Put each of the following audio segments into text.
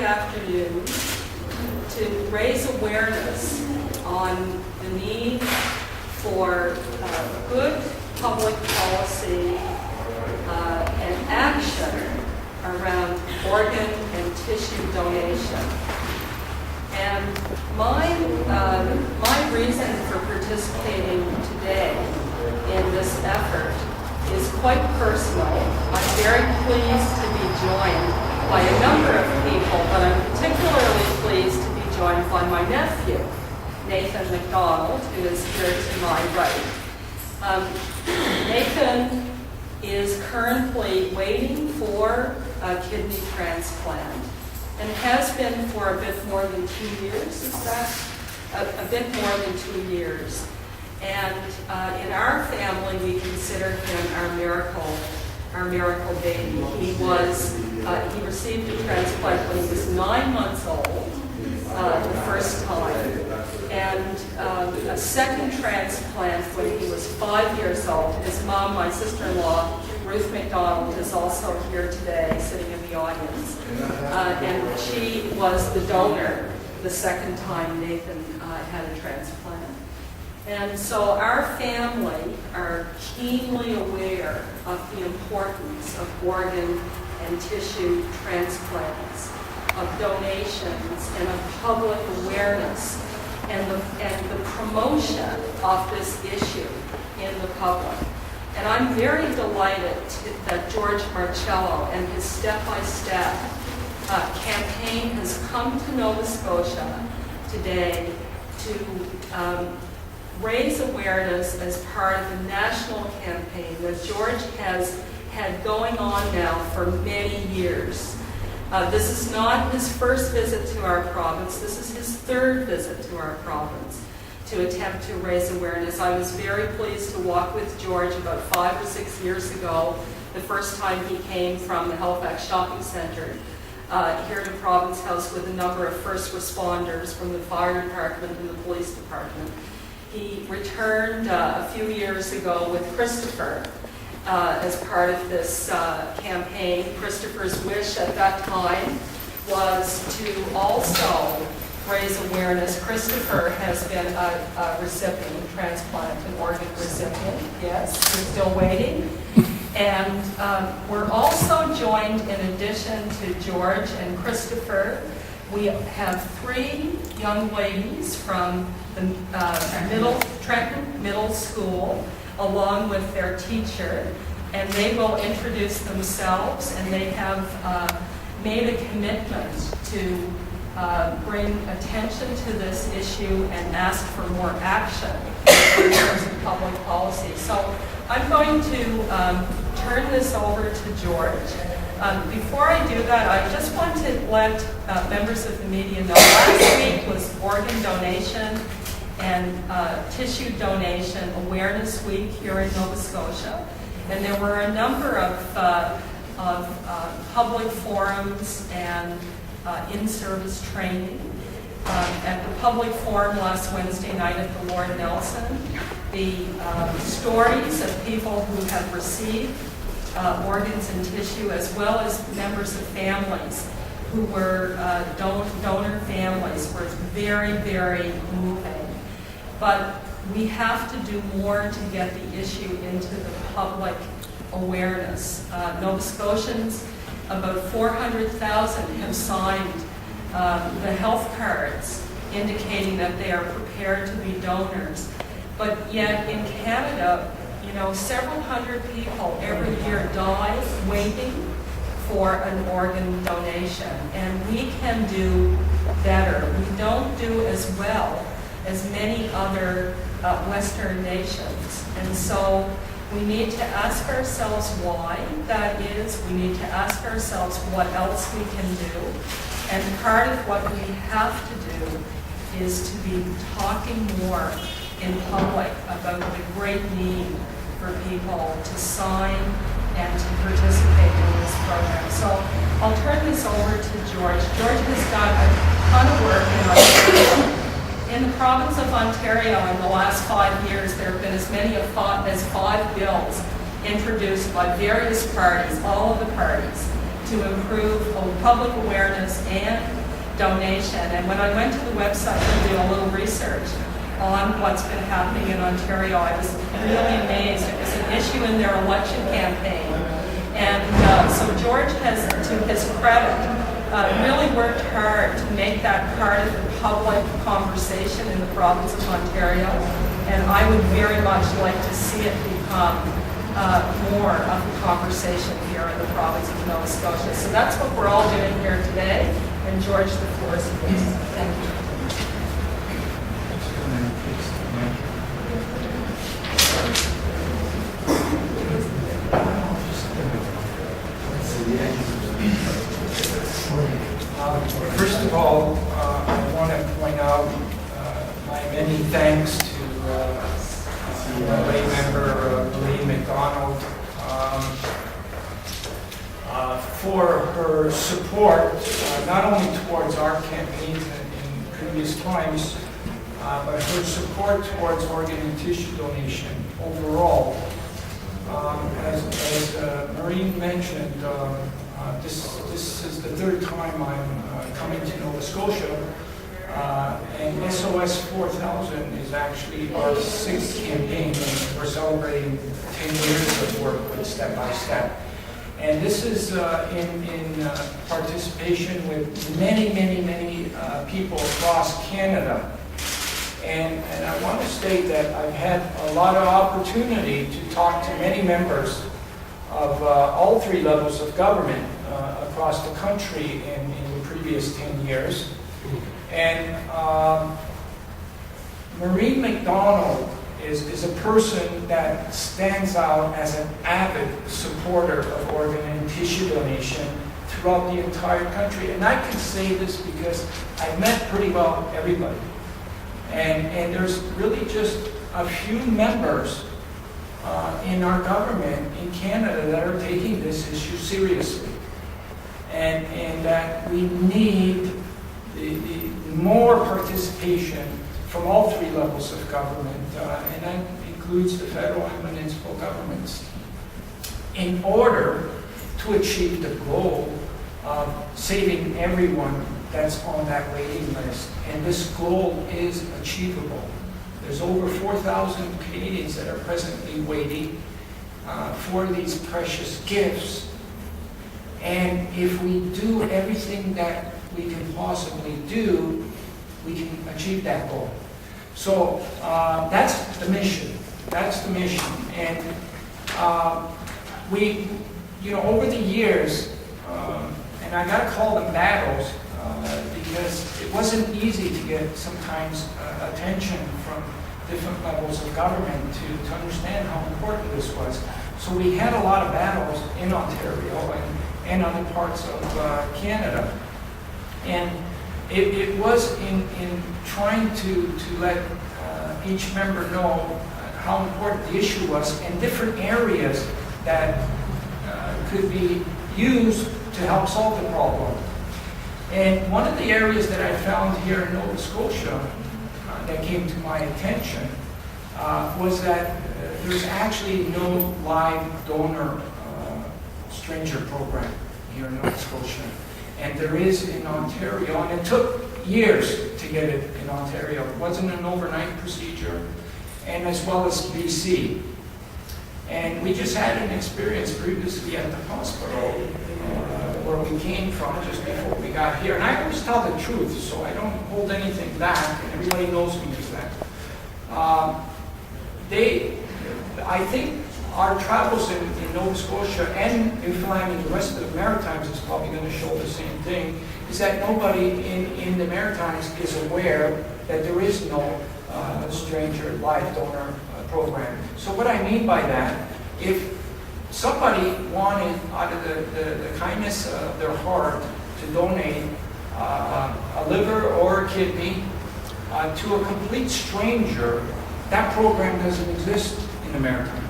afternoon to raise awareness on the need for good public policy and action around organ and tissue donation. And my reason for participating today in this effort is quite personal. I'm very pleased to be joined by a number of people, but I'm particularly pleased to be joined by my nephew, Nathan McDonald, who is here to my right. Nathan is currently waiting for a kidney transplant and has been for a bit more than 2 years. Is that a bit more than 2 years? And in our family, we consider him our miracle baby. He received a transplant when he was 9 months old, the first time, and a second transplant when he was 5 years old. His mom, my sister-in-law, Ruth McDonald, is also here today, sitting in the audience, and she was the donor the second time Nathan had a transplant. And so our family are keenly aware of the importance of organ and tissue transplants, of donations, and of public awareness, and the promotion of this issue in the public. And I'm very delighted that George Marcello and his step-by-step campaign has come to Nova Scotia today to raise awareness as part of a national campaign that George has had going on now for many years. This is not his first visit to our province. This is his third visit to our province to attempt to raise awareness. I was very pleased to walk with George about 5 or 6 years ago, the first time he came from the Halifax Shopping Centre here to Province House with a number of first responders from the fire department and the police department. He returned a few years ago with Christopher as part of this campaign. Christopher's wish at that time was to also raise awareness. Christopher has been a recipient, a transplant, an organ recipient. Yes, we're still waiting. And we're also joined, in addition to George and Christopher, we have 3 young ladies from the Trenton Middle School, along with their teacher, and they will introduce themselves, and they have made a commitment to bring attention to this issue and ask for more action in terms of public policy. So I'm going to turn this over to George. Before I do that, I just want to let members of the media know last week was Organ Donation and Tissue Donation Awareness Week here in Nova Scotia. And there were a number of public forums and in-service training. At the public forum last Wednesday night at the Lord Nelson, the stories of people who have received organs and tissue, as well as members of families who were donor families, were very, very moving. But we have to do more to get the issue into the public awareness. Nova Scotians, about 400,000, have signed the health cards indicating that they are prepared to be donors. But yet in Canada, several hundred people every year die waiting for an organ donation. And we can do better. We don't do as well as many other Western nations. And so we need to ask ourselves why that is. We need to ask ourselves what else we can do. And part of what we have to do is to be talking more in public about the great need for people to sign and to participate in this program. So I'll turn this over to George. George has done a ton of work in Ontario. In the province of Ontario in the last 5 years, there have been as many as 5 bills introduced by various parties, all of the parties, to improve public awareness and donation. And when I went to the website to do a little research on what's been happening in Ontario, I was really amazed. It was an issue in their election campaign. And so George has, to his credit, really worked hard to make that part of the public conversation in the province of Ontario. And I would very much like to see it become more of a conversation here in the province of Nova Scotia. So that's what we're all doing here today. And George, the floor is yours. Thank you. First of all, I want to point out my many thanks to my late member, Maureen McDonald, for her support, not only towards our campaigns in previous times, but her support towards organ and tissue donation overall. As Maureen mentioned, this is the third time I'm coming to Nova Scotia, and SOS4000 is actually our 6th campaign, and we're celebrating 10 years of work with Step by Step. And this is in participation with many people across Canada. And I want to state that I've had a lot of opportunity to talk to many members of all 3 levels of government across the country in the previous 10 years. And Maureen McDonald is a person that stands out as an avid supporter of organ and tissue donation throughout the entire country. And I can say this because I've met pretty well everybody. And there's really just a few members in our government in Canada that are taking this issue seriously. And that we need the more participation from all 3 levels of government, and that includes the federal and municipal governments, in order to achieve the goal of saving everyone that's on that waiting list. And this goal is achievable. There's over 4,000 Canadians that are presently waiting for these precious gifts. And if we do everything that we can possibly do, we can achieve that goal. So that's the mission. That's the mission. And we, over the years, and I got to call them battles, because it wasn't easy to get sometimes attention from different levels of government to understand how important this was. So we had a lot of battles in Ontario and other parts of Canada. And it was in trying to let each member know how important the issue was and different areas that could be used to help solve the problem. And one of the areas that I found here in Nova Scotia that came to my attention was that there's actually no live donor stranger program here in Nova Scotia. And there is in Ontario, and it took years to get it in Ontario. It wasn't an overnight procedure, and as well as BC. And we just had an experience previously at the hospital where we came from just before we got here. And I always tell the truth, so I don't hold anything back, and everybody knows me as that. I think our travels in Nova Scotia and Newfoundland and the rest of the Maritimes is probably going to show the same thing, is that nobody in the Maritimes is aware that there is no stranger live donor program. So what I mean by that, if somebody wanted, out of the kindness of their heart, to donate a liver or a kidney to a complete stranger, that program doesn't exist in the Maritimes.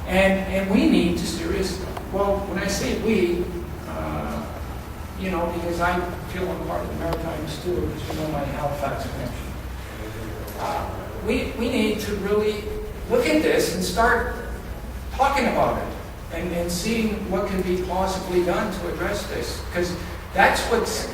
And we need to seriously, well, when I say we, because I feel I'm part of the Maritimes too, because my Halifax connection. We need to really look at this and start talking about it and seeing what can be possibly done to address this, because that's what's